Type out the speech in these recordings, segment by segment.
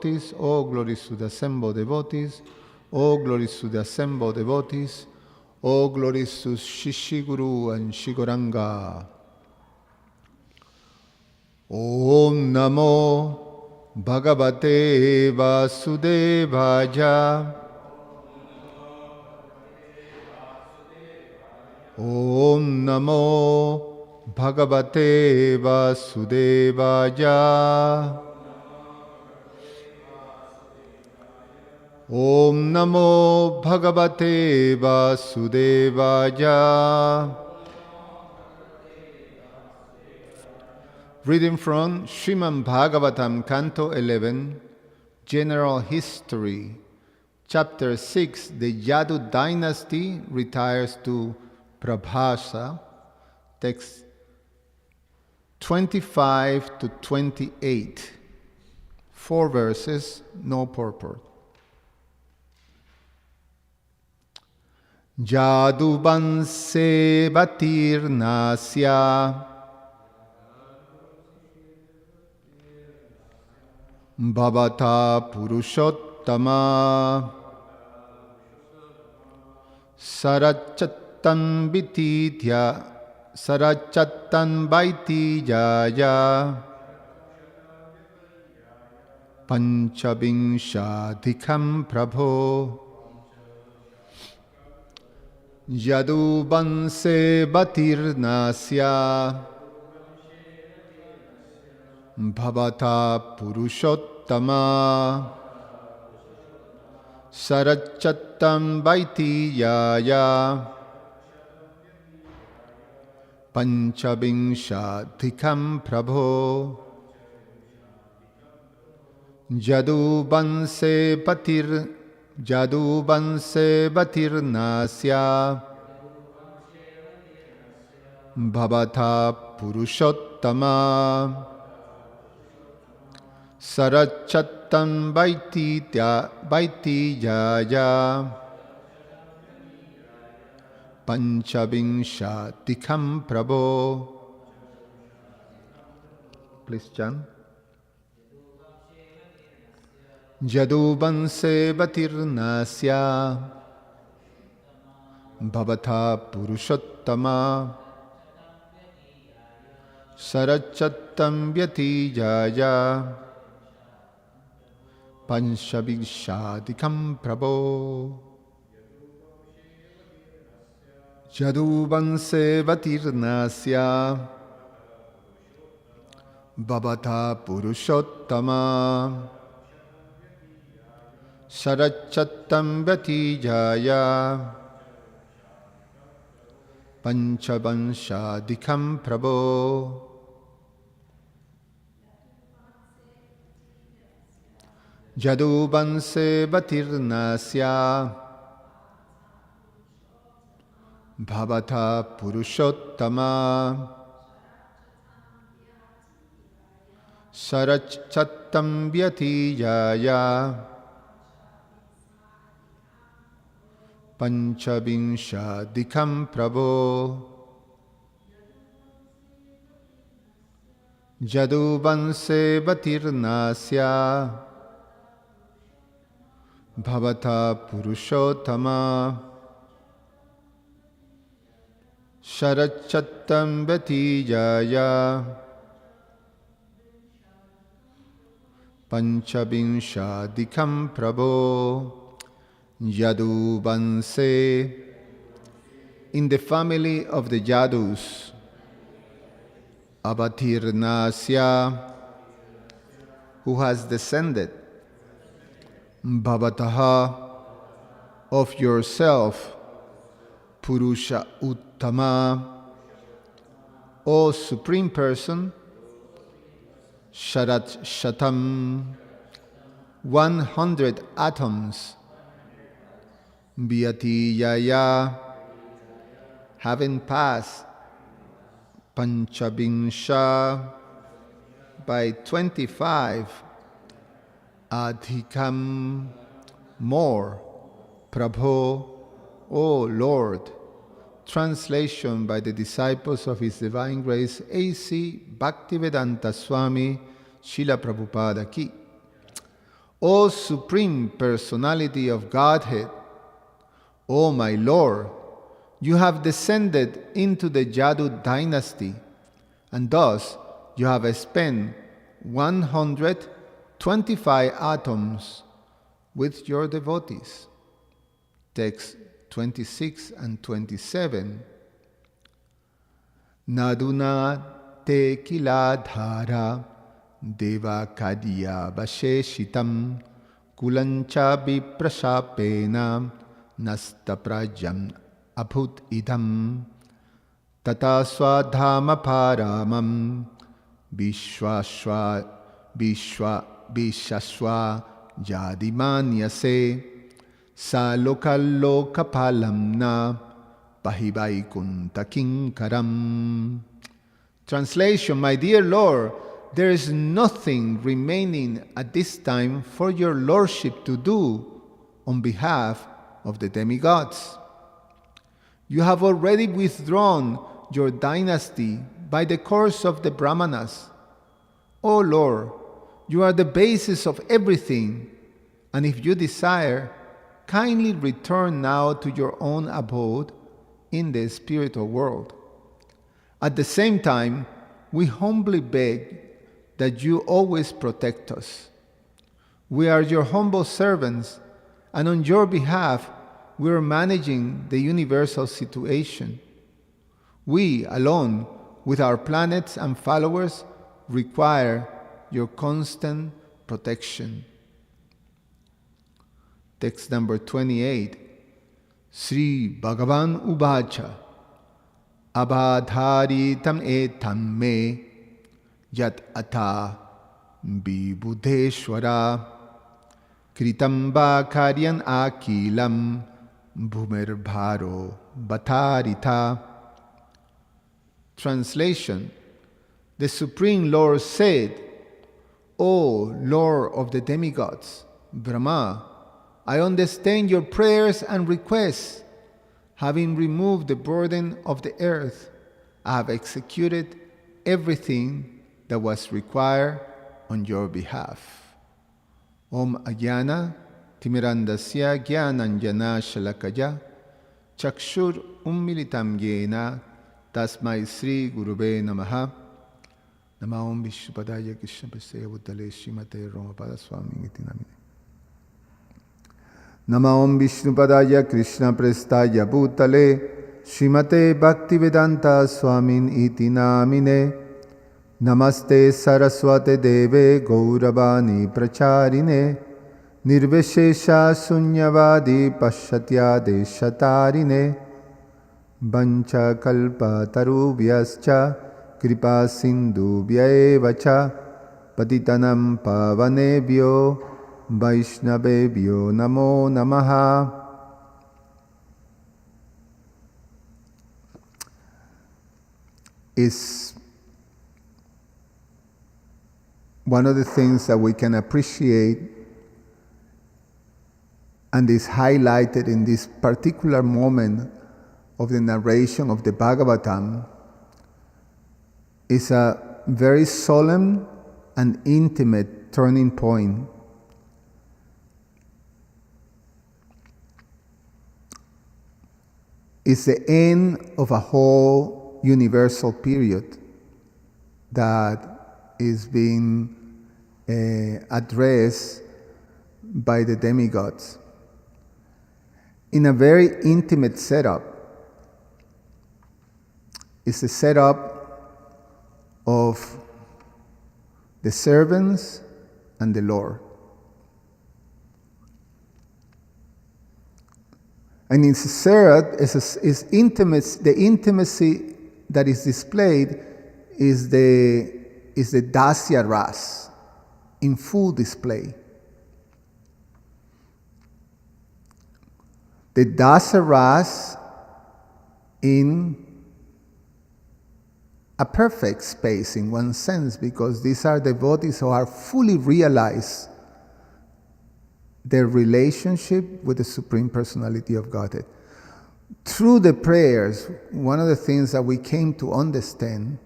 devotees, all glories to the assembled devotees, all glories to the assembled devotees, all glories to Shishiguru and Shigoranga. Om Namo Bhagavate Vasudevaya. Om Namo Bhagavate Vasudevaya. Om Namo Bhagavate Vasudevaya. Reading from Srimad Bhagavatam, Canto 11, General History, Chapter 6, the Yadu dynasty retires to Prabhasa, text 25 to 28, 4 verses, no purport. Jadubanse batirnasya bhavata purushottama sarachattan vaitijaya panchavinshadhikam prabho. Yadubanse batirnasya bhavata purushottama sarachattam vaitiyaya panchavinshadhikam prabho. Yadubanse batirnasya bhavata purushottama sarachattam vaitijaya panchavinshadhikam prabho. Please chant. Yadubanse batirnasya bhavata purushottama sarachattam vyatijaya panchavinshadhikam prabho. Yadubanse batirnasya bhavata purushottama sarachattam vyatijaya panchavinshadhikam prabho. Yadubanse batirnasya bhavata purushottama sarachattam vyatijaya panchavinshadhikam prabho. Yadubanse batirnasya bhavata purushottama sarachattam vyatijaya panchavinshadhikam prabho. Yadubanse. In the family of the Yadus, Avatirnasya, who has descended, Bhavataha, of yourself, Purusha Uttama, O Supreme Person, Sharat Shatam, 100 atoms, Vyatiyaya, having passed, Panchavinsha, by 25, Adhikam, more, Prabho, O Lord. Translation by the disciples of His Divine Grace A.C. Bhaktivedanta Swami Srila Prabhupada Ki. O Supreme Personality of Godhead, O my Lord, you have descended into the Yadu dynasty, and thus you have spent 125 atoms with your devotees. Text 26 and 27. Naduna te kiladhara deva kadya vasheshitam kulancha viprashapena nasta prajam abhut idam tata swadhama paramam vishwashwa jadimanyase sa lokapalam na pahivaikunta kinkaram. Translation: My dear Lord, there is nothing remaining at this time for your lordship to do on behalf of the demigods. You have already withdrawn your dynasty by the course of the Brahmanas. O Lord, you are the basis of everything, and if you desire, kindly return now to your own abode in the spiritual world. At the same time, we humbly beg that you always protect us. We are your humble servants, and on your behalf, we are managing the universal situation. We alone, with our planets and followers, require your constant protection. Text number 28. Sri Bhagavan Uvacha Abhadharitam etam me yat ata vibudheshwara kritam va karyan akilam bhumirbharo bhatarita. Translation: The Supreme Lord said, O Lord of the demigods, Brahma, I understand your prayers and requests. Having removed the burden of the earth, I have executed everything that was required on your behalf. Om Ajnana Timirandasya Jnananjana Shalakaya Chakshur Ummilitam Yena Tasmai Sri Gurube Namaha. Namahom Vishnupadaya Krishna Prasaya Bhutale Srimate Romapada Swami Iti Namine. Namahom Vishnupadaya Krishna Prestaya Bhutale Srimate Bhaktivedanta Swamin Iti Namine. Namaste Saraswate Deve Gauravani Pracharine Nirvishesha Sunyavadi Pashatya Deshatarine Vancha Kalpa Tarubhyascha Kripa Sindhubhyaevacha Patitanam Pavanebhyo Vaishnavebhyo Namo Namaha. Is one of the things that we can appreciate and is highlighted in this particular moment of the narration of the Bhagavatam is a very solemn and intimate turning point. It's the end of a whole universal period that is being addressed by the demigods in a very intimate setup. It's a setup of the servants and the Lord. And in Serat, is intimacy. The intimacy that is displayed is the Dasya Ras in full display. The Dasya Ras in a perfect space in one sense, because these are devotees who are fully realized their relationship with the Supreme Personality of Godhead. Through the prayers, one of the things that we came to understand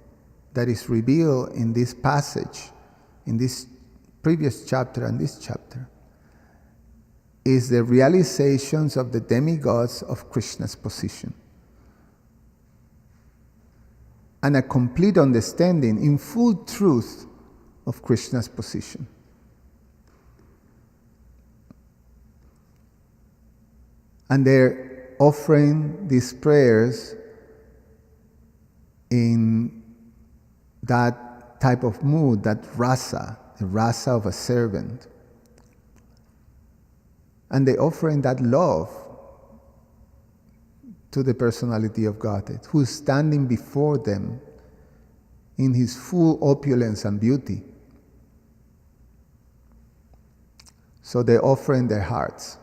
that is revealed in this passage, in this previous chapter and this chapter, is the realizations of the demigods of Krishna's position, and a complete understanding in full truth of Krishna's position. And they're offering these prayers in that type of mood, that rasa, the rasa of a servant. And they're offering that love to the personality of Godhead, who is standing before them in his full opulence and beauty. So they're offering their hearts.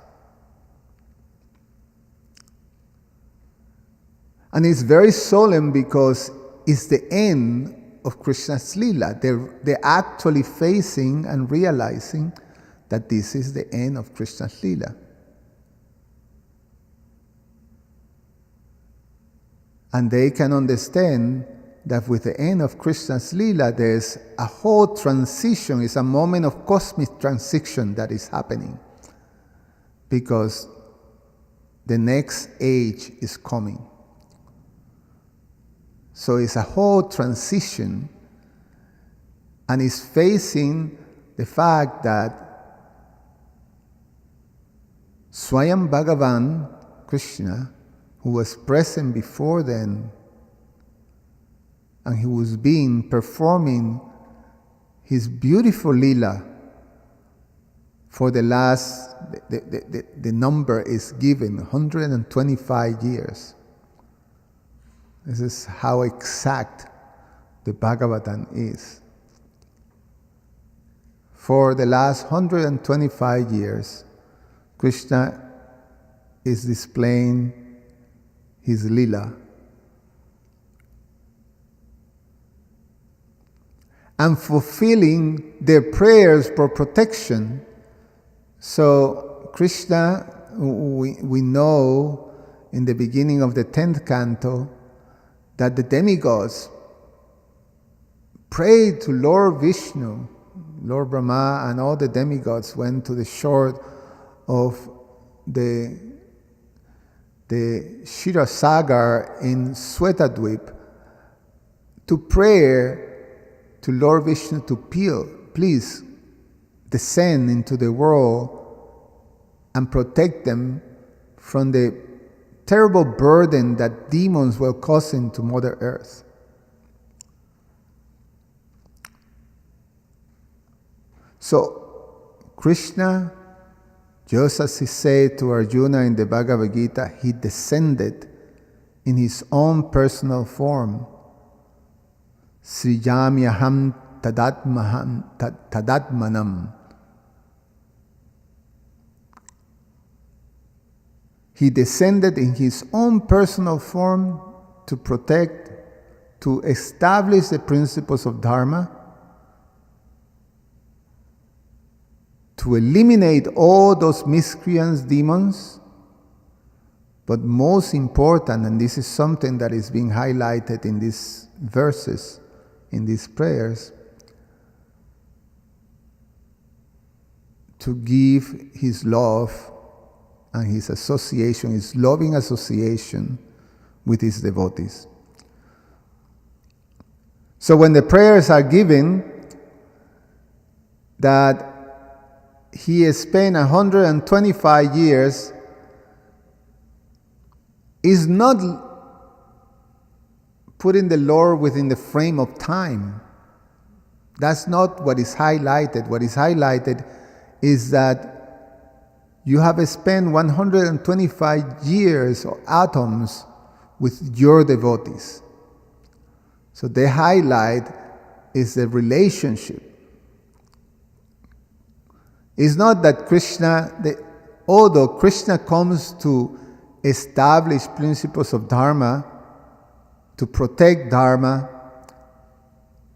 And it's very solemn because it's the end of Krishna's Leela. They're actually facing and realizing that this is the end of Krishna's Leela. And they can understand that with the end of Krishna's Leela, there's a whole transition, it's a moment of cosmic transition that is happening. Because the next age is coming. So it's a whole transition, and it's facing the fact that Swayam Bhagavan, Krishna, who was present before then, and he was performing his beautiful lila for the last, the number is given, 125 years. This is how exact the Bhagavatam is. For the last 125 years, Krishna is displaying his lila. And fulfilling their prayers for protection. So Krishna, we know in the beginning of the 10th canto, that the demigods prayed to Lord Vishnu. Lord Brahma and all the demigods went to the shore of the Kshirosagar in Swetadvip to pray to Lord Vishnu to please descend into the world and protect them from the terrible burden that demons were causing to Mother Earth. So, Krishna, just as he said to Arjuna in the Bhagavad Gita, he descended in his own personal form. Srijamyaham tadatmanam. He descended in his own personal form to protect, to establish the principles of Dharma, to eliminate all those miscreants, demons, but most important, and this is something that is being highlighted in these verses, in these prayers, to give his love and his association, his loving association with his devotees. So when the prayers are given, that he has spent 125 years, is not putting the Lord within the frame of time. That's not what is highlighted. What is highlighted is that you have spent 125 years or atoms with your devotees. So the highlight is the relationship. It's not that although Krishna comes to establish principles of Dharma, to protect Dharma,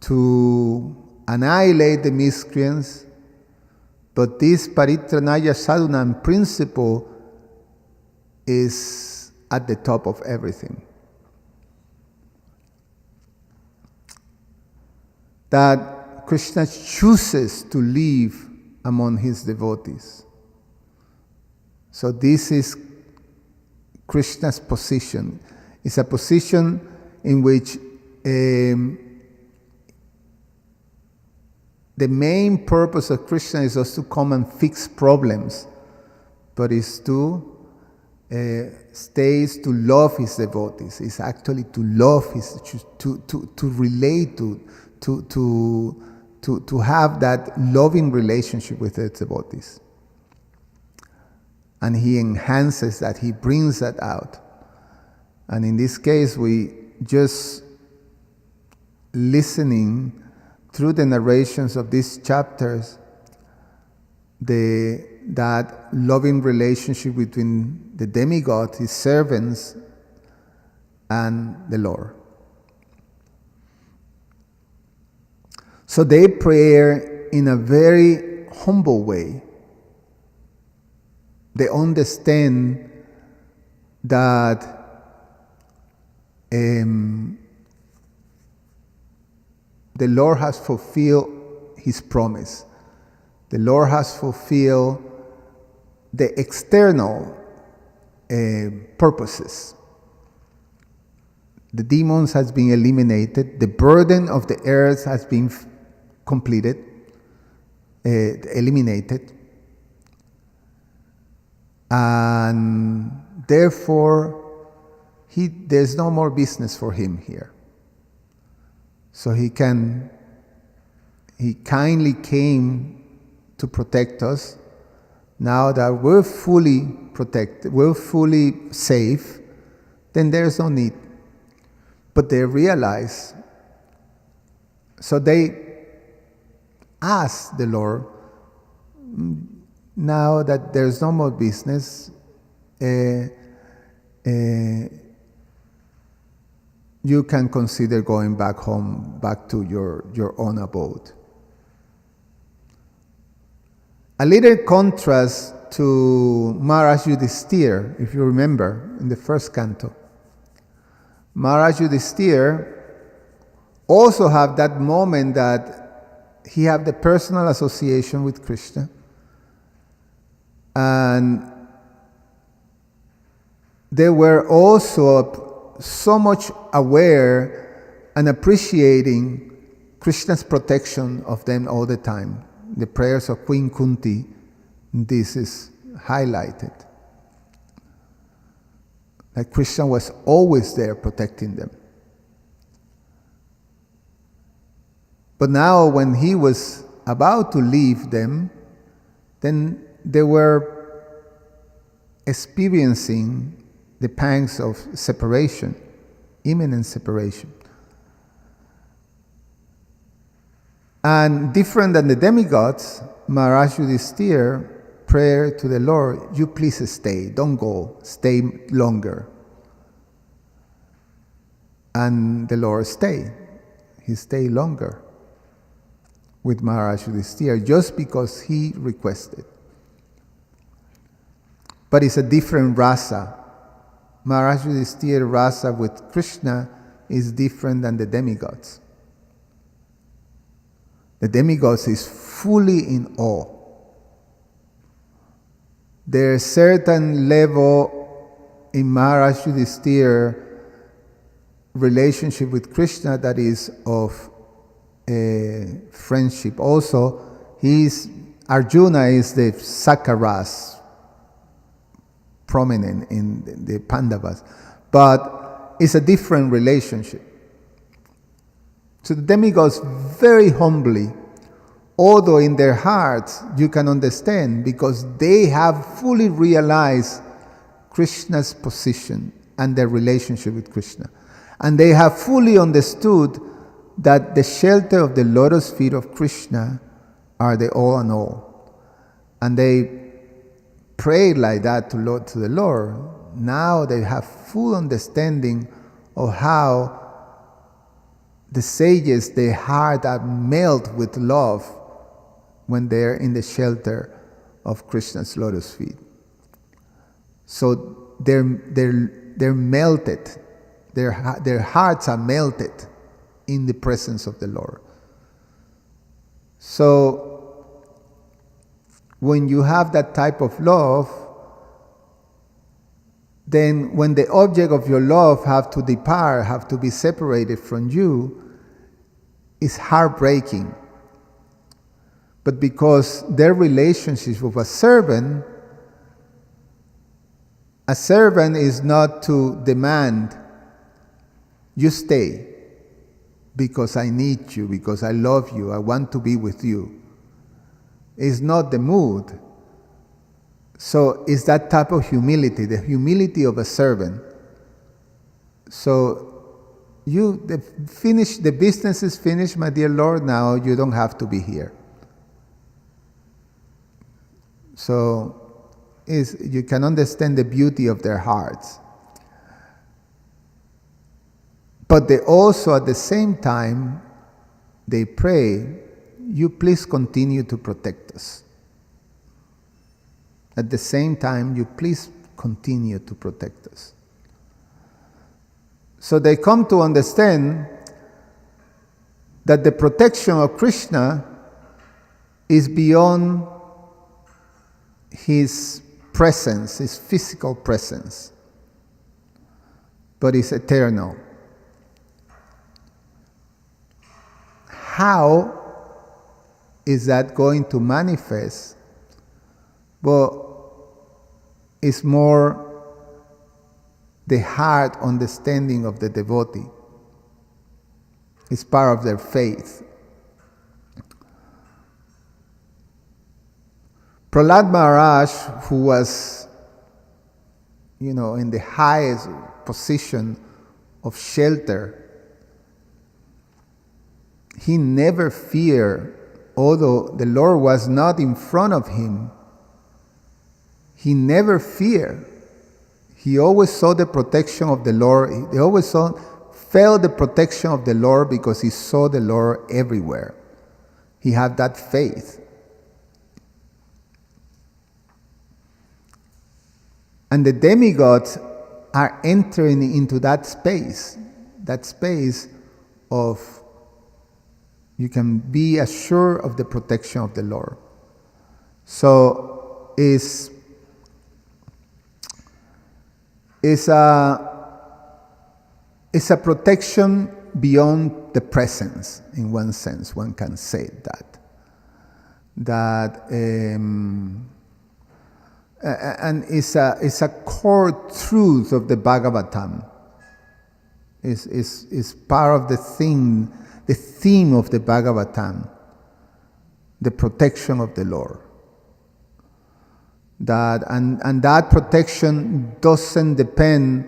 to annihilate the miscreants, but this Paritranaya Sadhunam principle is at the top of everything. That Krishna chooses to live among his devotees. So this is Krishna's position. It's a position in which the main purpose of Krishna is just to come and fix problems, but is to stays to love his devotees. Is actually to love his, to relate to have that loving relationship with his devotees. And he enhances that, he brings that out. And in this case, we just listening through the narrations of these chapters, that loving relationship between the demigod, his servants, and the Lord. So they pray in a very humble way. They understand that the Lord has fulfilled his promise. The Lord has fulfilled the external purposes. The demons has been eliminated. The burden of the earth has been completed, eliminated. And therefore, there's no more business for him here. So he kindly came to protect us. Now that we're fully protected, we're fully safe, then there's no need. But they realize, so they ask the Lord, now that there's no more business, you can consider going back home, back to your own abode. A little contrast to Maharaj Yudhisthira, if you remember, in the first canto. Maharaj Yudhisthira also have that moment that he have the personal association with Krishna, and they were also so much aware and appreciating Krishna's protection of them all the time. The prayers of Queen Kunti, this is highlighted. That Krishna was always there protecting them. But now when he was about to leave them, then they were experiencing the pangs of separation, imminent separation. And different than the demigods, Maharaj Yudhisthira prayed to the Lord, you please stay, don't go, stay longer. And the Lord stayed. He stayed longer with Maharaj Yudhisthira just because he requested. But it's a different rasa. Maharaj Yudhisthira rasa with Krishna is different than the demigods. The demigods is fully in awe. There's a certain level in Maharaj Yudhisthira relationship with Krishna that is of friendship. Also, Arjuna is the Sakaras, prominent in the Pandavas, but it's a different relationship. So the demigods very humbly, although in their hearts you can understand because they have fully realized Krishna's position and their relationship with Krishna. And they have fully understood that the shelter of the lotus feet of Krishna are the all and all. And they prayed like that to the Lord. Now they have full understanding of how the sages, their heart are melt with love when they're in the shelter of Krishna's lotus feet. So they're melted. Their hearts are melted in the presence of the Lord. So when you have that type of love, then when the object of your love have to depart, have to be separated from you, it's heartbreaking. But because their relationship with a servant is not to demand, you stay because I need you, because I love you, I want to be with you. It's not the mood. So it's that type of humility, the humility of a servant. So the business is finished, my dear Lord, now you don't have to be here. So you can understand the beauty of their hearts. But they also, at the same time, they pray, you please continue to protect us. At the same time, you please continue to protect us. So they come to understand that the protection of Krishna is beyond his presence, his physical presence, but is eternal. How is that going to manifest? Well, it's more the heart understanding of the devotee. It's part of their faith. Prahlad Maharaj, who was, in the highest position of shelter, he never feared, although the Lord was not in front of him, he never feared. He always saw the protection of the Lord. He always felt the protection of the Lord because he saw the Lord everywhere. He had that faith. And the demigods are entering into that space of you can be assured of the protection of the Lord. So it's a protection beyond the presence, in one sense, one can say that. And it's a core truth of the Bhagavatam. It's part of the theme of the Bhagavatam, the protection of the Lord. And that protection doesn't depend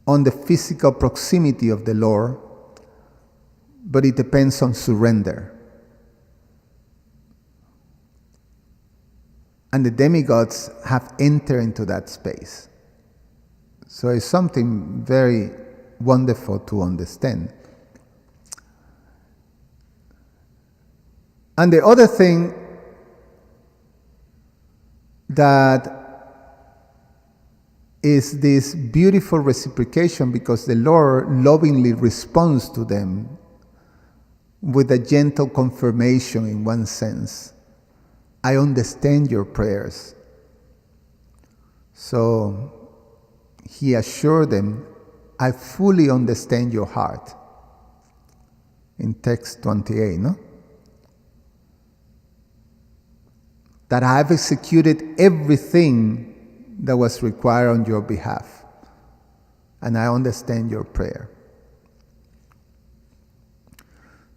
on the physical proximity of the Lord, but it depends on surrender. And the demigods have entered into that space. So it's something very wonderful to understand. And the other thing that is this beautiful reciprocation, because the Lord lovingly responds to them with a gentle confirmation, in one sense. I understand your prayers. So he assured them, I fully understand your heart. In text 28, no? That I have executed everything that was required on your behalf. And I understand your prayer.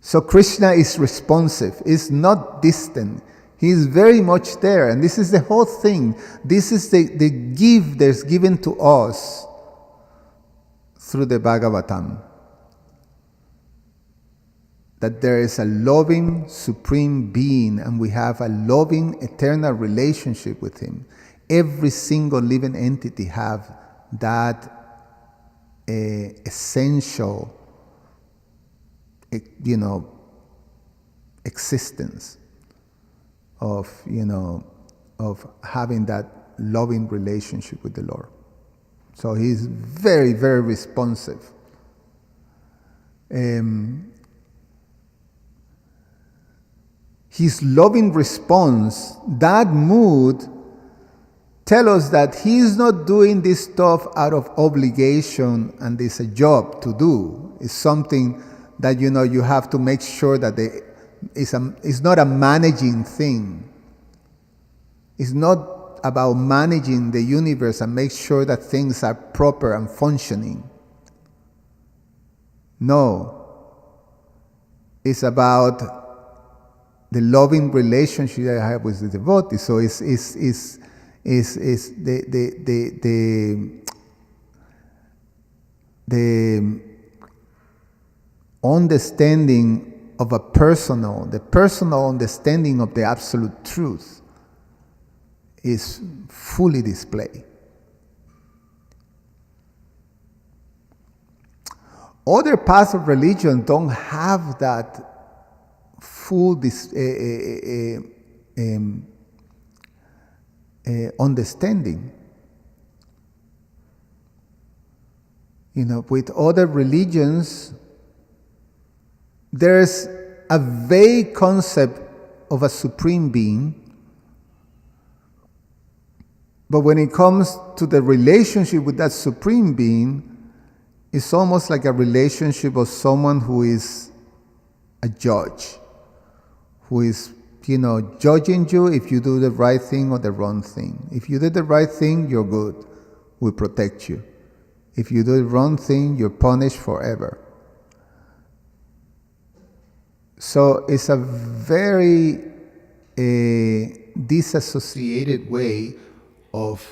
So Krishna is responsive, is not distant. He is very much there. And this is the whole thing. This is the gift that's given to us through the Bhagavatam. That there is a loving, supreme being, and we have a loving, eternal relationship with him. Every single living entity have that essential, existence of having that loving relationship with the Lord. So he's very, very responsive. His loving response, that mood, tell us that he is not doing this stuff out of obligation and it's a job to do. It's something that you have to make sure that it's not a managing thing. It's not about managing the universe and make sure that things are proper and functioning. No. It's about the loving relationship that I have with the devotee. So it's the understanding of the personal understanding of the absolute truth is fully displayed. Other paths of religion don't have that full understanding. With other religions, there's a vague concept of a supreme being, but when it comes to the relationship with that supreme being, it's almost like a relationship of someone who is a judge, who is, judging you if you do the right thing or the wrong thing. If you did the right thing, you're good. We protect you. If you do the wrong thing, you're punished forever. So it's a very disassociated way of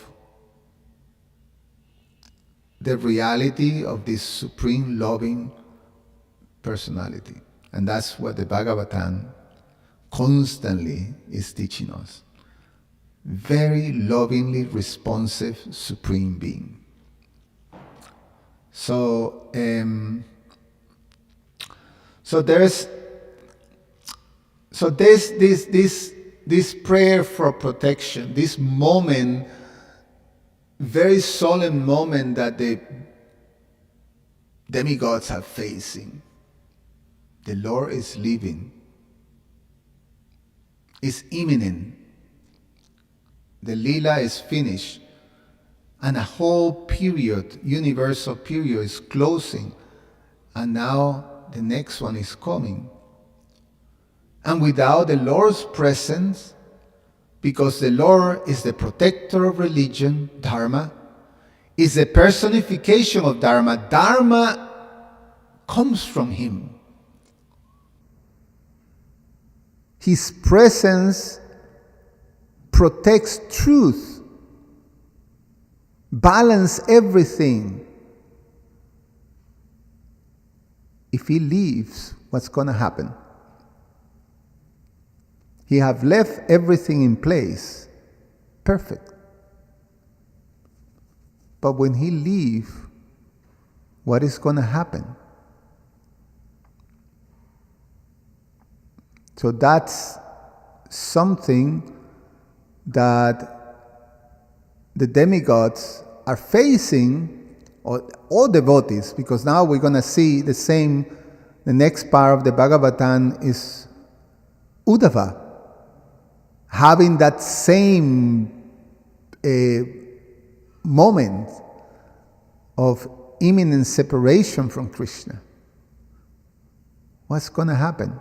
the reality of this supreme loving personality. And that's what the Bhagavatam constantly is teaching us. Very lovingly responsive supreme being. So there's this prayer for protection, this moment, very solemn moment that the demigods are facing. The Lord is leaving. It's imminent. The Lila is finished. And a whole period, universal period, is closing. And now the next one is coming. And without the Lord's presence, because the Lord is the protector of religion, Dharma, is the personification of Dharma. Dharma comes from Him. His presence protects truth, balance everything. If He leaves, what's going to happen? He have left everything in place, perfect. But when He leave, what is going to happen? So that's something that the demigods are facing, or all devotees, because now we're going to see the next part of the Bhagavatam is Uddhava, having that same moment of imminent separation from Krishna. What's going to happen?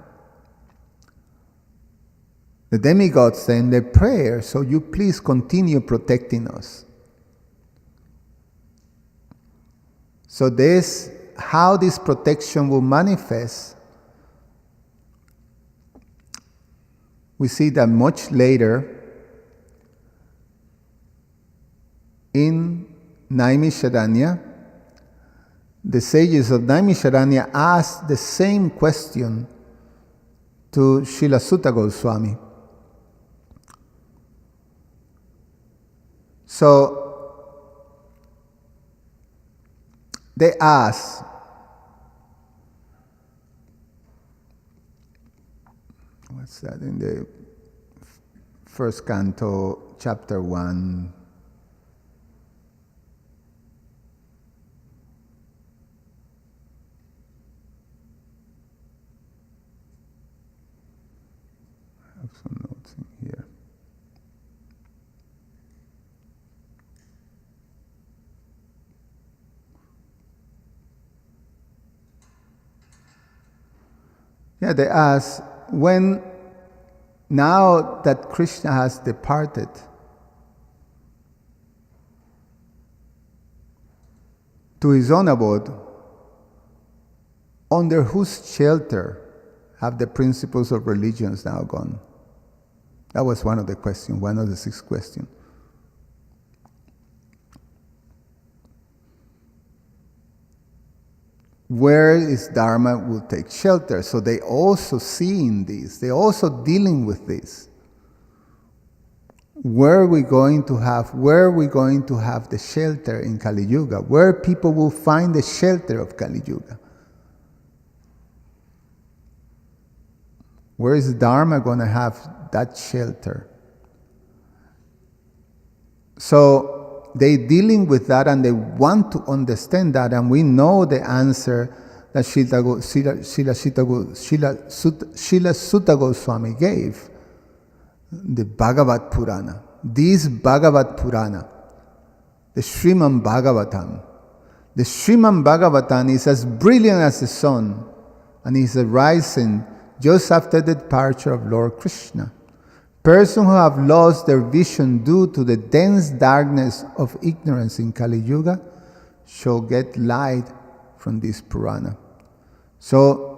The demigods send their prayer, so you please continue protecting us. So how this protection will manifest, we see that much later in Naimisharanya. The sages of Naimisharanya asked the same question to Srila Sutta Goswami. So they asked, what's that in the first canto, chapter 1? I have some notes in here. Yeah, they ask, when, now that Krishna has departed, to his own abode, under whose shelter have the principles of religions now gone? That was one of the questions, one of the 6 questions. Where is Dharma will take shelter? So they also seeing this, they also dealing with this. Where are we going to have the shelter in Kali Yuga? Where people will find the shelter of Kali Yuga? Where is Dharma going to have that shelter? So they dealing with that and they want to understand that, and we know the answer that Srila Sutta Goswami gave. The Bhagavad Purana. This Bhagavad Purana, the Srimad Bhagavatam. The Srimad Bhagavatam is as brilliant as the sun and is arising just after the departure of Lord Krishna. Persons who have lost their vision due to the dense darkness of ignorance in Kali Yuga shall get light from this Purana. So,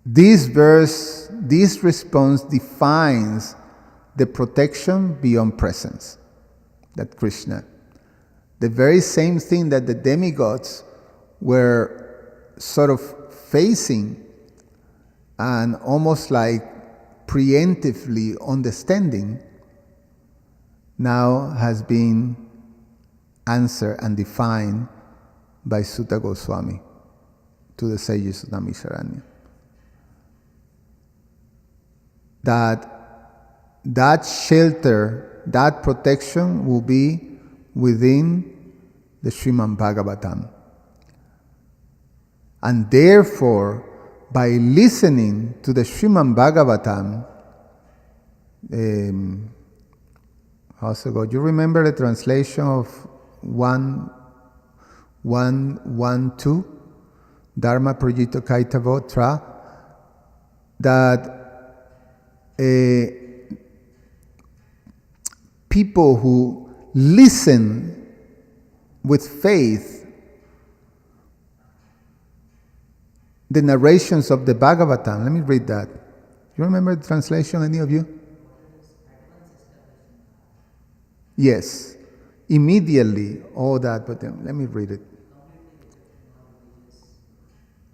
this verse, this response defines the protection beyond presence that Krishna. The very same thing that the demigods were sort of facing and almost like preemptively understanding, now has been answered and defined by Sutta Goswami to the sages of Naimisharanya. That shelter, that protection will be within the Srimad Bhagavatam. And therefore, by listening to the Srimad Bhagavatam, how's it go? You remember the translation of 1.1.1.2, Dharma Projito Kaitavotra, that people who listen with faith the narrations of the Bhagavatam. Let me read that. You remember the translation, any of you? Yes. Immediately, all that, but then, let me read it.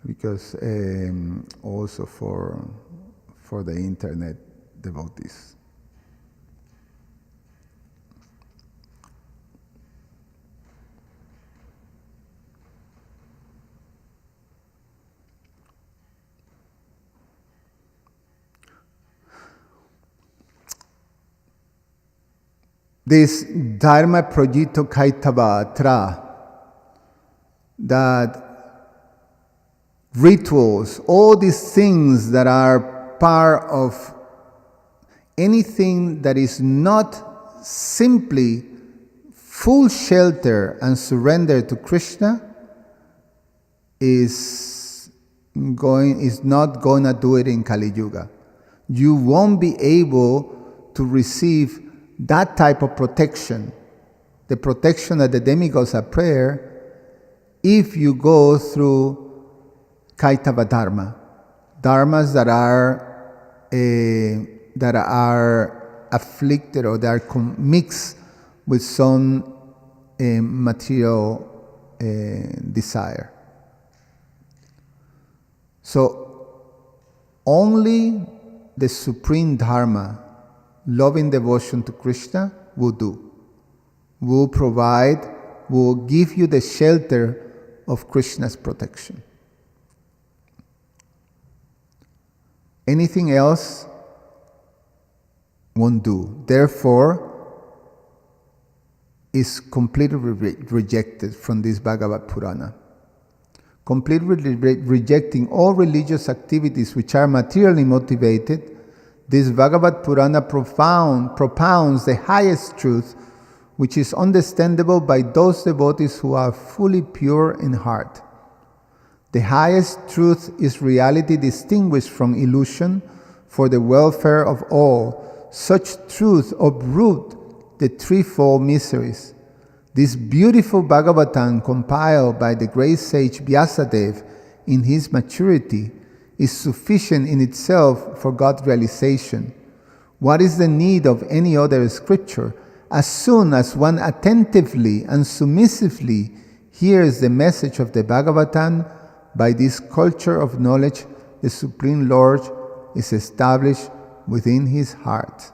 Because also for the internet devotees. This Dharma Projito Kaitavatra, that rituals, all these things that are part of anything that is not simply full shelter and surrender to Krishna is not going to do it in Kali Yuga. You won't be able to receive that type of protection, the protection that the demigods are prayer, if you go through Kaitava Dharma, dharmas that are afflicted or that are mixed with some material desire. So only the supreme dharma, loving devotion to Krishna, will provide, will give you the shelter of Krishna's protection. Anything else won't do. Therefore, is completely rejected from this Bhagavad Purana. Completely rejecting all religious activities which are materially motivated, this Bhagavad Purana propounds the highest truth, which is understandable by those devotees who are fully pure in heart. The highest truth is reality distinguished from illusion for the welfare of all. Such truth uproot the threefold miseries. This beautiful Bhagavatam, compiled by the great sage Vyasadeva in his maturity, is sufficient in itself for God's realization. What is the need of any other scripture? As soon as one attentively and submissively hears the message of the Bhagavatam, by this culture of knowledge, the Supreme Lord is established within his heart.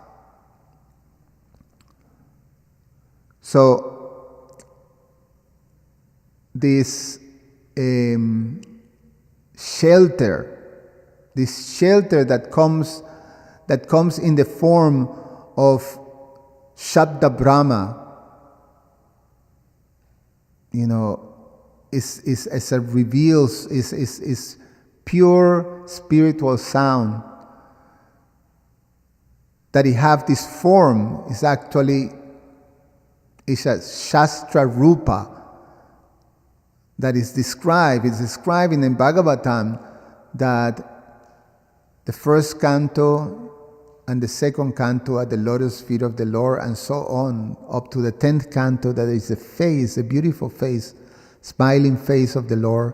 So, this shelter that comes in the form of Shabda Brahma, is pure spiritual sound. That it have this form is actually a Shastra Rupa that is described. It's described in the Bhagavatam that the first canto and the second canto are the lotus feet of the Lord, and so on, up to the 10th canto, that is the face, a beautiful face, smiling face of the Lord.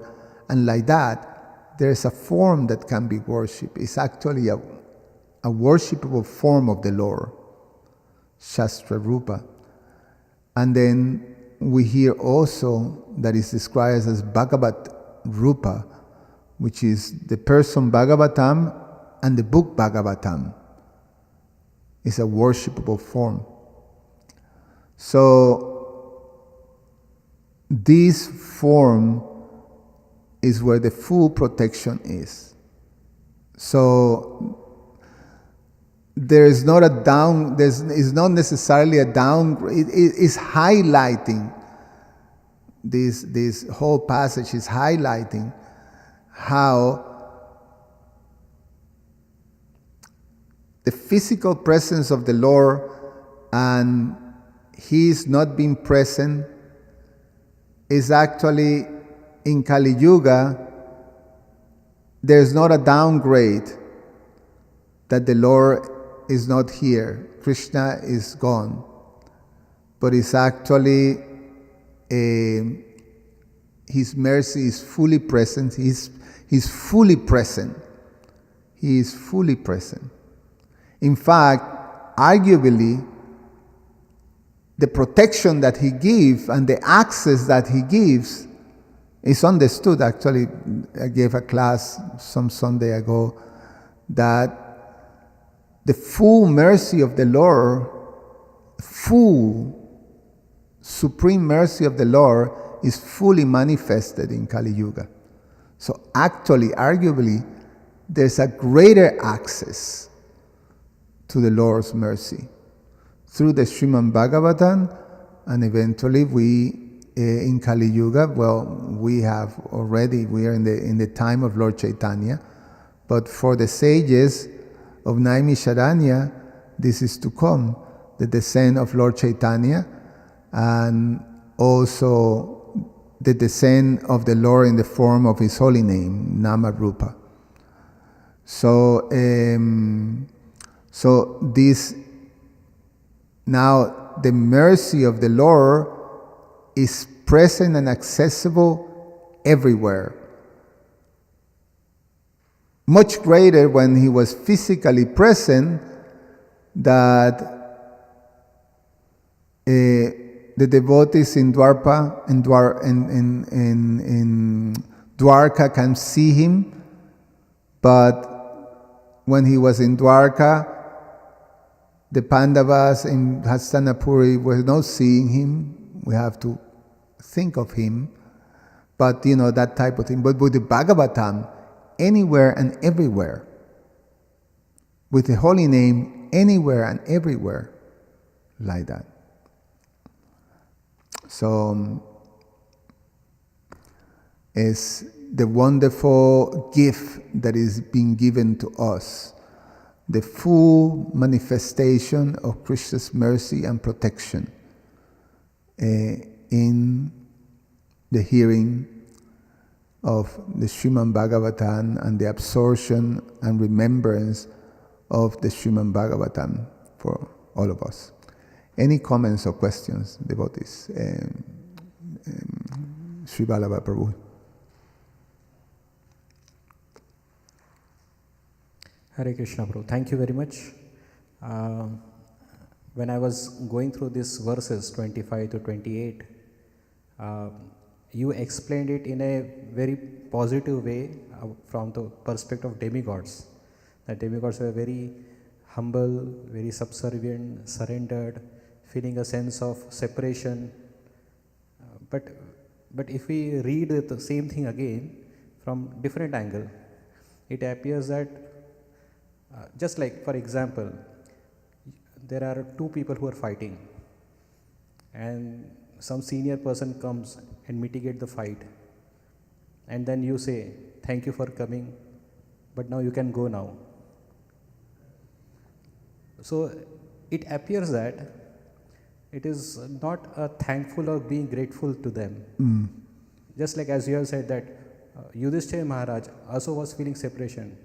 And like that, there is a form that can be worshipped. It's actually a worshipable form of the Lord, Shastra Rupa. And then we hear also that is described as Bhagavat Rupa, which is the person Bhagavatam and the book Bhagavatam. Is a worshipable form. So this form is where the full protection is. So there is not not necessarily a downgrade. It is highlighting this whole passage is highlighting how the physical presence of the Lord and His not being present is actually in Kali Yuga. There's not a downgrade that the Lord is not here. Krishna is gone. But it's actually His mercy is fully present. He's fully present. He is fully present. In fact, arguably, the protection that He gives and the access that He gives is understood. Actually, I gave a class some Sunday ago that the full mercy of the Lord, full supreme mercy of the Lord is fully manifested in Kali Yuga. So actually, arguably, there's a greater access to the Lord's mercy through the Srimad Bhagavatam, and eventually we in Kali Yuga, we are in the time of Lord Chaitanya, but for the sages of Naimisharanya, this is to come, the descent of Lord Chaitanya, and also the descent of the Lord in the form of His holy name, Nama Rupa. So this, now the mercy of the Lord is present and accessible everywhere. Much greater when He was physically present, that the devotees in Dwarka can see Him, but when He was in Dwarka, the Pandavas in Hastinapuri were not seeing Him. We have to think of Him, but that type of thing. But with the Bhagavatam, anywhere and everywhere, with the holy name, anywhere and everywhere, like that. So it's the wonderful gift that is being given to us, the full manifestation of Krishna's mercy and protection in the hearing of the Srimad Bhagavatam and the absorption and remembrance of the Srimad Bhagavatam for all of us. Any comments or questions, devotees? Sri Vallabha Prabhu. Hare Krishna Prabhu. Thank you very much. When I was going through these verses 25 to 28, you explained it in a very positive way from the perspective of demigods. The demigods were very humble, very subservient, surrendered, feeling a sense of separation. But if we read the same thing again from different angle, it appears that just like, for example, there are two people who are fighting, and some senior person comes and mitigate the fight, and then you say, thank you for coming, but now you can go now. So it appears that it is not a thankful or being grateful to them. Just like as you have said that Yudhishthira Maharaj also was feeling separation,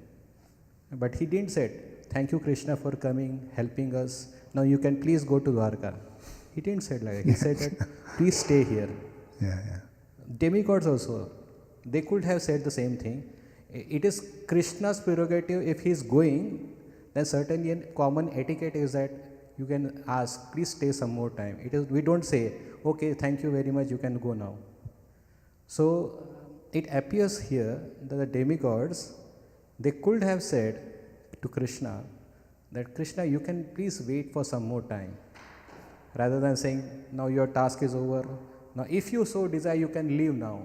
but he didn't say, thank you Krishna for coming, helping us, now you can please go to Dwarka. He didn't say like that. He said that please stay here. Demigods also, they could have said the same thing. It is Krishna's prerogative. If he is going, then certainly a common etiquette is that you can ask, please stay some more time. It is, we don't say, okay, thank you very much, you can go now. So it appears here that the demigods, they could have said to Krishna that Krishna, you can please wait for some more time, rather than saying, now your task is over. Now if you so desire, you can leave now.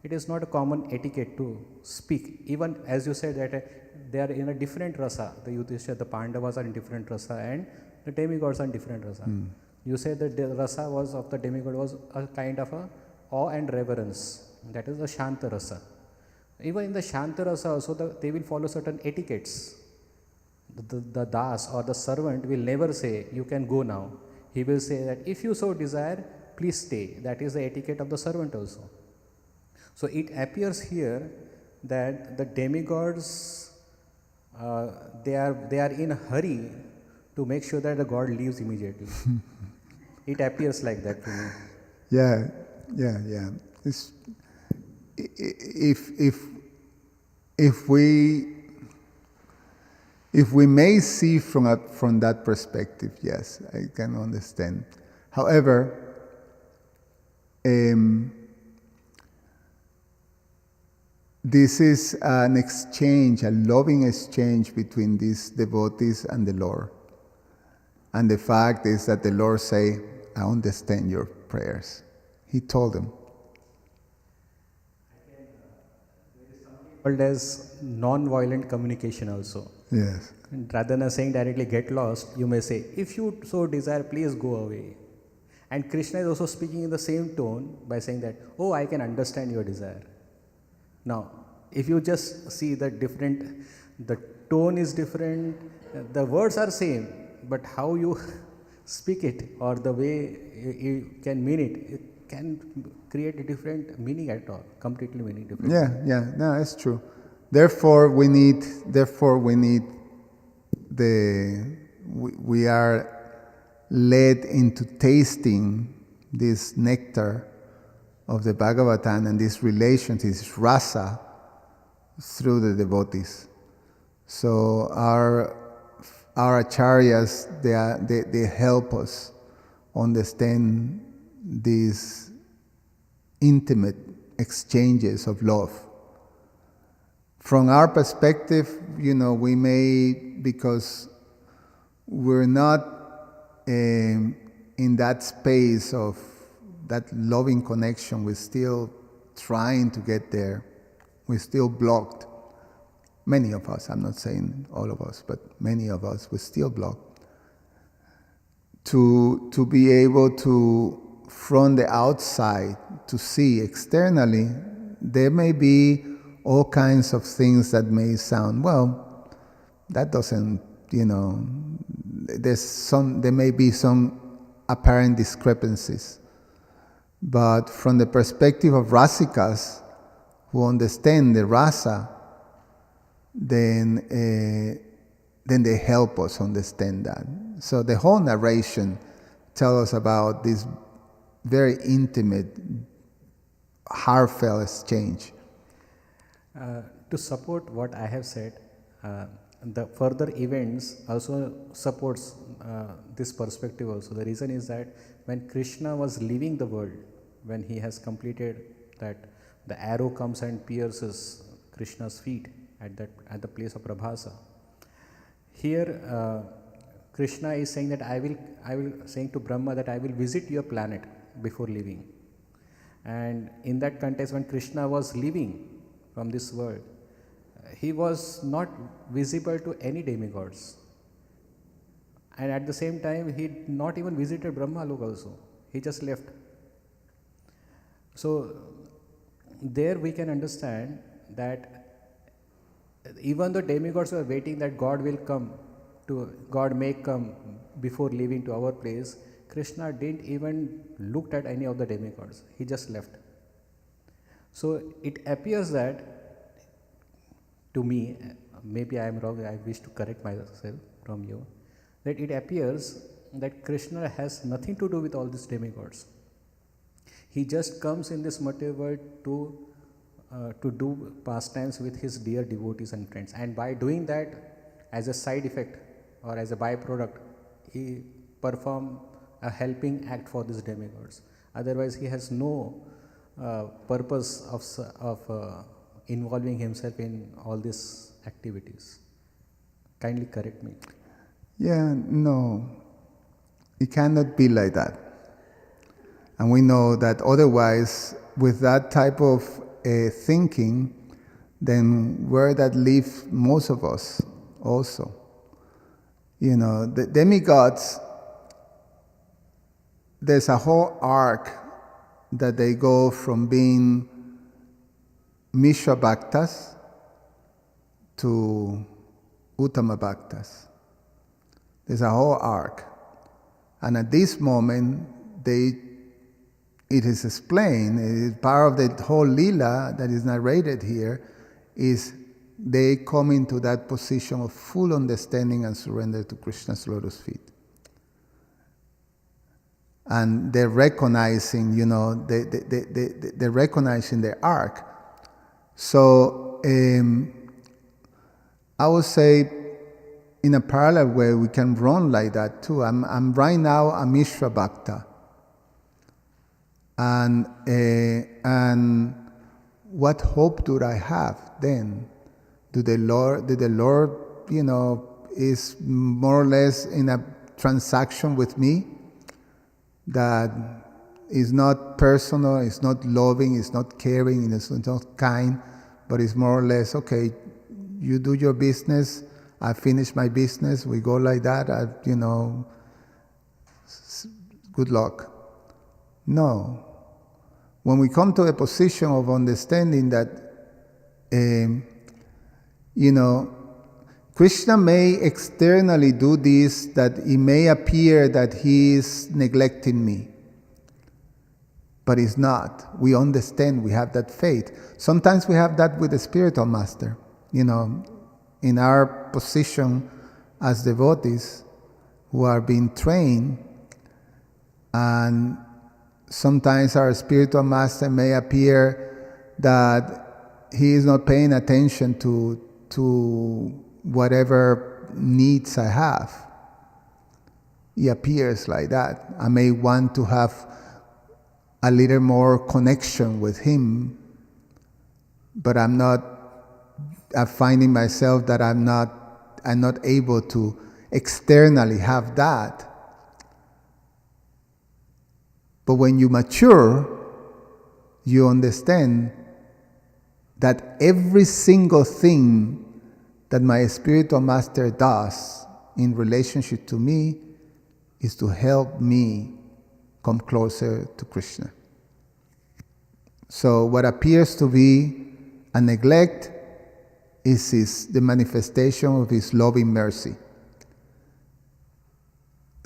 It is not a common etiquette to speak. Even as you said that they are in a different rasa. The Yudhishthira, the Pandavas are in different rasa, and the demigods are in different rasa. You said that the rasa was of the demigod was a kind of a awe and reverence. That is the Shanta rasa. Even in the Shanta rasa also, they will follow certain etiquettes. The das or the servant will never say, you can go now. He will say that if you so desire, please stay. That is the etiquette of the servant also. So it appears here that the demigods, they are in a hurry to make sure that the god leaves immediately. It appears like that to me. Yeah. If we may see from that perspective, yes, I can understand. However, this is an exchange, a loving exchange between these devotees and the Lord. And the fact is that the Lord say, I understand your prayers. He told them. Called as non-violent communication also. Yes. And rather than saying directly, get lost, you may say, if you so desire, please go away. And Krishna is also speaking in the same tone by saying that, oh, I can understand your desire. Now, if you just see the tone is different, the words are same, but how you speak it or the way you can mean it can create a different meaning at all, completely meaning different. Yeah, no, it's true. Therefore, we are led into tasting this nectar of the Bhagavatam and this relation, this rasa, through the devotees. So our acharyas, they help us understand these intimate exchanges of love. From our perspective, we may, because we're not in that space of that loving connection, we're still trying to get there. We're still blocked. Many of us, I'm not saying all of us, but many of us, we're still blocked. To be able to, from the outside, to see externally, there may be all kinds of things that may sound, well, that doesn't, there may be some apparent discrepancies. But from the perspective of Rasikas, who understand the rasa, then they help us understand that. So the whole narration tells us about this very intimate, heartfelt exchange. To support what I have said, the further events also supports this perspective also. The reason is that when Krishna was leaving the world, when he has completed that, the arrow comes and pierces Krishna's feet at the place of Prabhasa. Here Krishna is saying that I will saying to Brahma that I will visit your planet before leaving. And in that context, when Krishna was leaving from this world, he was not visible to any demigods. And at the same time, he not even visited Brahma Lok also. He just left. So there we can understand that even though demigods were waiting that God may come before leaving to our place, Krishna didn't even look at any of the demigods. He just left. So it appears that, to me, maybe I am wrong, I wish to correct myself from you, that it appears that Krishna has nothing to do with all these demigods. He just comes in this material world to do pastimes with his dear devotees and friends. And by doing that, as a side effect or as a byproduct, he performs a helping act for these demigods. Otherwise, he has no purpose of involving himself in all these activities. Kindly correct me. Yeah, no, it cannot be like that. And we know that otherwise, with that type of thinking, then where that leaves most of us also. You know, the demigods, there's a whole arc that they go from being Mishra Bhaktas to Uttama Bhaktas. There's a whole arc. And at this moment, it is explained, it is part of the whole lila that is narrated here, is they come into that position of full understanding and surrender to Krishna's lotus feet. And they're recognizing, they're recognizing the arc. So I would say, in a parallel way, we can run like that too. I'm right now a Mishra Bhakta. And what hope do I have then? Did the Lord, is more or less in a transaction with me that is not personal, it's not loving, it's not caring, it's not kind, but it's more or less, okay, you do your business, I finish my business, we go like that, good luck. No. When we come to a position of understanding that, Krishna may externally do this, that it may appear that he is neglecting me. But it's not. We understand, we have that faith. Sometimes we have that with the spiritual master. In our position as devotees who are being trained, and sometimes our spiritual master may appear that he is not paying attention to whatever needs I have. He appears like that. I may want to have a little more connection with him, but I'm finding myself that I'm not able to externally have that. But when you mature, you understand that every single thing that my spiritual master does in relationship to me is to help me come closer to Krishna. So what appears to be a neglect is the manifestation of his loving mercy.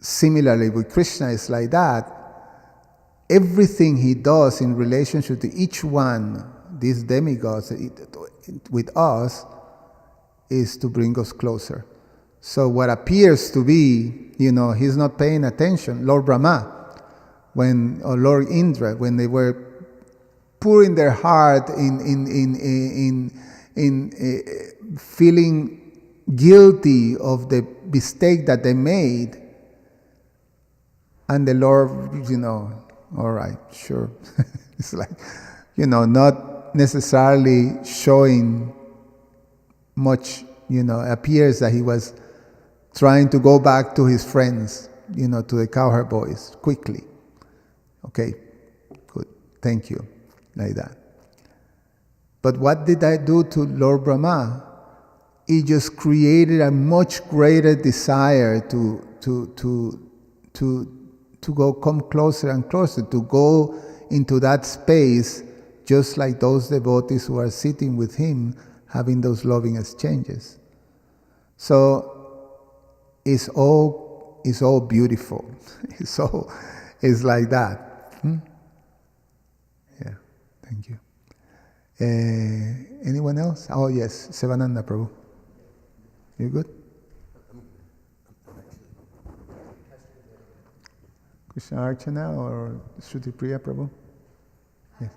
Similarly, with Krishna, it's like that. Everything he does in relationship to each one these demigods with us is to bring us closer. So what appears to be, he's not paying attention. Lord Brahma, or Lord Indra, when they were pouring their heart in feeling guilty of the mistake that they made, and the Lord, all right, sure. It's like, not necessarily showing much, appears that he was trying to go back to his friends, to the cowherd boys quickly. Okay, good, thank you, like that. But what did I do to Lord Brahma? It just created a much greater desire to come closer and closer, to go into that space, just like those devotees who are sitting with him, having those loving exchanges. So it's all beautiful. It's like that. Yeah, thank you. Anyone else? Oh yes, Sivananda Prabhu. You good? Krishna Archana or Shruti Priya Prabhu? Yes.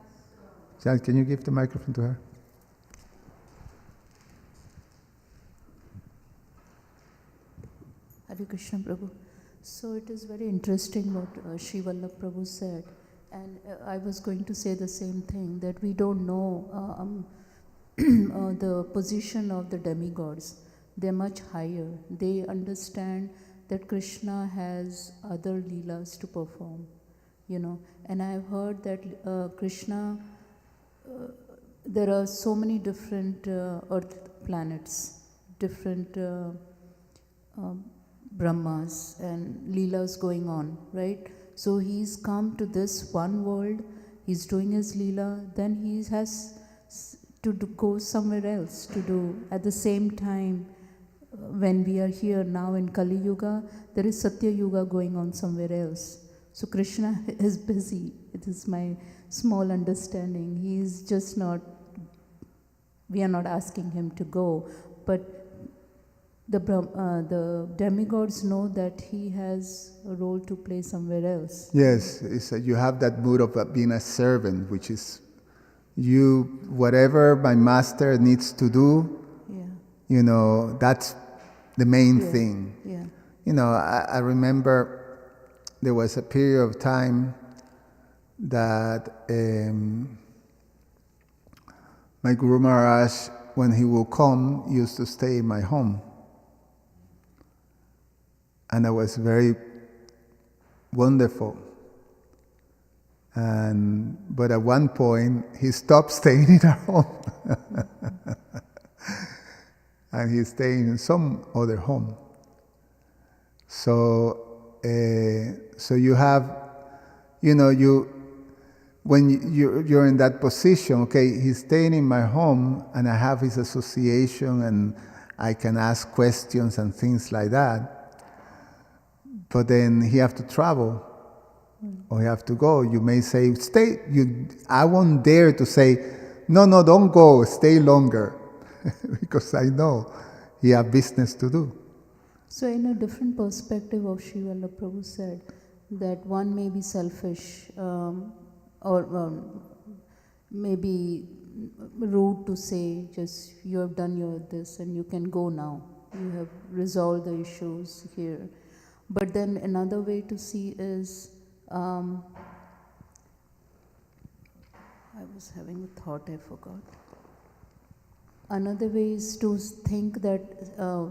Jal, can you give the microphone to her? Hare Krishna Prabhu. So it is very interesting what Sri Vallabh Prabhu said, and I was going to say the same thing, that we don't know the position of the demigods. They're much higher. They understand that Krishna has other leelas to perform, and I've heard that Krishna, there are so many different earth planets, different Brahmas and Leelas going on, right? So he's come to this one world, he's doing his Leela, then he has to go somewhere else to do. At the same time, when we are here now in Kali Yuga, there is Satya Yuga going on somewhere else. So Krishna is busy. It is my small understanding. He's just not, we are not asking him to go, but the demigods know that he has a role to play somewhere else. Yes, you have that mood of being a servant, which is whatever my master needs to do, that's the main thing. Yeah. I remember there was a period of time that my Guru Maharaj, when he would come, used to stay in my home. And that was very wonderful. But at one point, he stopped staying in our home. And he's staying in some other home. So you have, when you're in that position, okay, he's staying in my home and I have his association and I can ask questions and things like that. But then he have to travel or he have to go. You may say, stay. I won't dare to say, no, don't go, stay longer. Because I know he have business to do. So in a different perspective of Sri Vallabh Prabhu said that one may be selfish or maybe rude to say just you have done your this and you can go now. You have resolved the issues here. But then another way to see is, I was having a thought, I forgot. Another way is to think that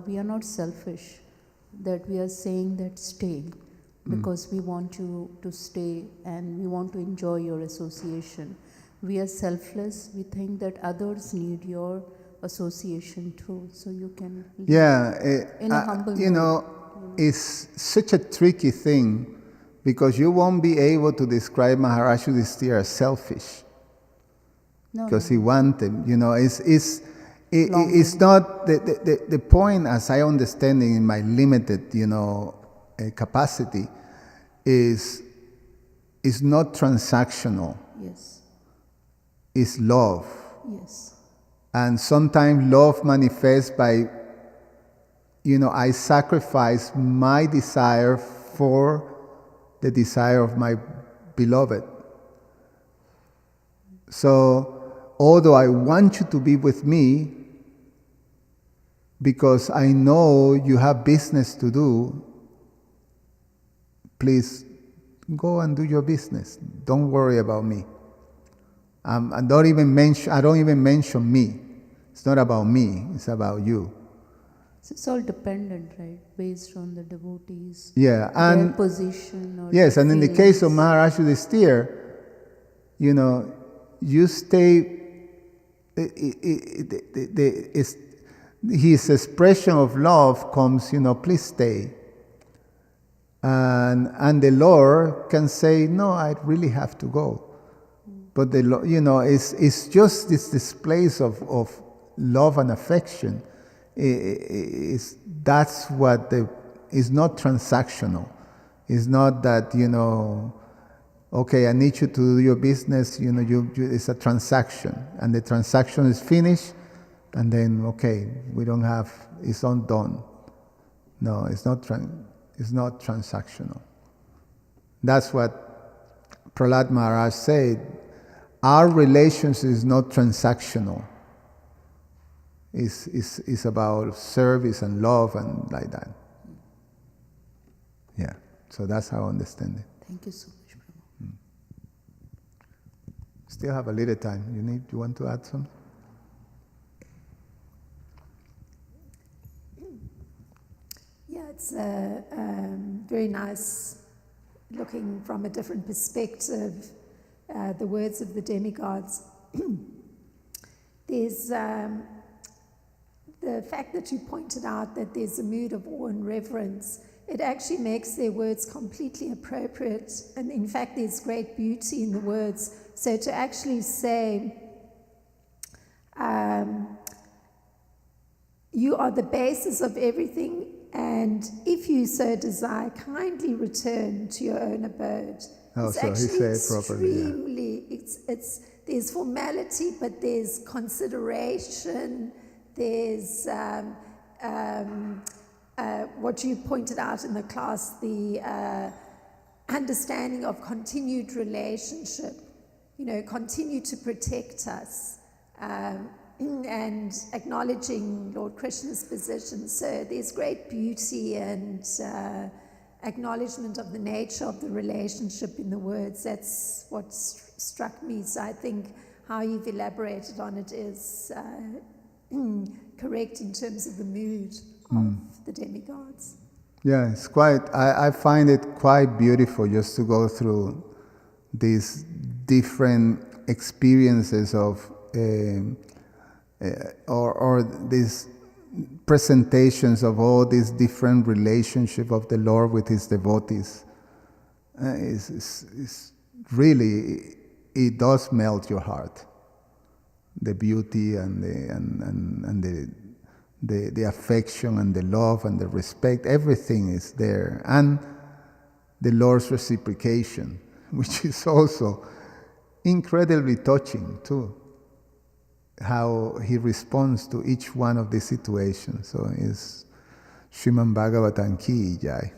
we are not selfish, that we are saying that stay, because we want you to stay and we want to enjoy your association. We are selfless, we think that others need your association too, so you can leave in a humble mood. It's such a tricky thing because you won't be able to describe Maharaj Yudhishthira as selfish because he wanted. It's not the point, as I understand it in my limited capacity, is not transactional. Yes. is love. Yes. And sometimes love manifests by, I sacrifice my desire for the desire of my beloved. So, although I want you to be with me, because I know you have business to do, please go and do your business. Don't worry about me. I don't even mention me. It's not about me, it's about you. So it's all dependent, right? Based on the devotees. Yeah, their and position or yes, their and in the case of feelings. Maharaj Yudhisthira, you stay. His expression of love comes, please stay. And the Lord can say, no, I really have to go. But it's just this displays of love and affection. That's what is not transactional. It's not that, okay, I need you to do your business, it's a transaction. And the transaction is finished, and then, okay, it's not done. No, it's not transactional. That's what Prahlad Maharaj said. Our relationship is not transactional. It's about service and love and like that. Yeah, so that's how I understand it. Thank you so much, Prabhu. Still have a little time. You want to add something? Yeah, it's very nice looking from a different perspective, the words of the demigods. There's the fact that you pointed out that there's a mood of awe and reverence. It actually makes their words completely appropriate, and in fact there's great beauty in the words. So to actually say, you are the basis of everything, and if you so desire, kindly return to your own abode. Oh, It's so he actually said properly, yeah. extremely, there's formality, but there's consideration, there's what you pointed out in the class, the understanding of continued relationship, continue to protect us, and acknowledging Lord Krishna's position. So there's great beauty and acknowledgement of the nature of the relationship in the words. That's what struck me. So I think how you've elaborated on it is correct in terms of the mood of the demigods. Yeah, it's I find it quite beautiful just to go through these different experiences of, or these presentations of all these different relationships of the Lord with His devotees. It's really, it does melt your heart. The beauty and the affection and the love and the respect, everything is there. And the Lord's reciprocation, which is also incredibly touching too. How He responds to each one of these situations. So it's Srimad Bhagavatam ki jai.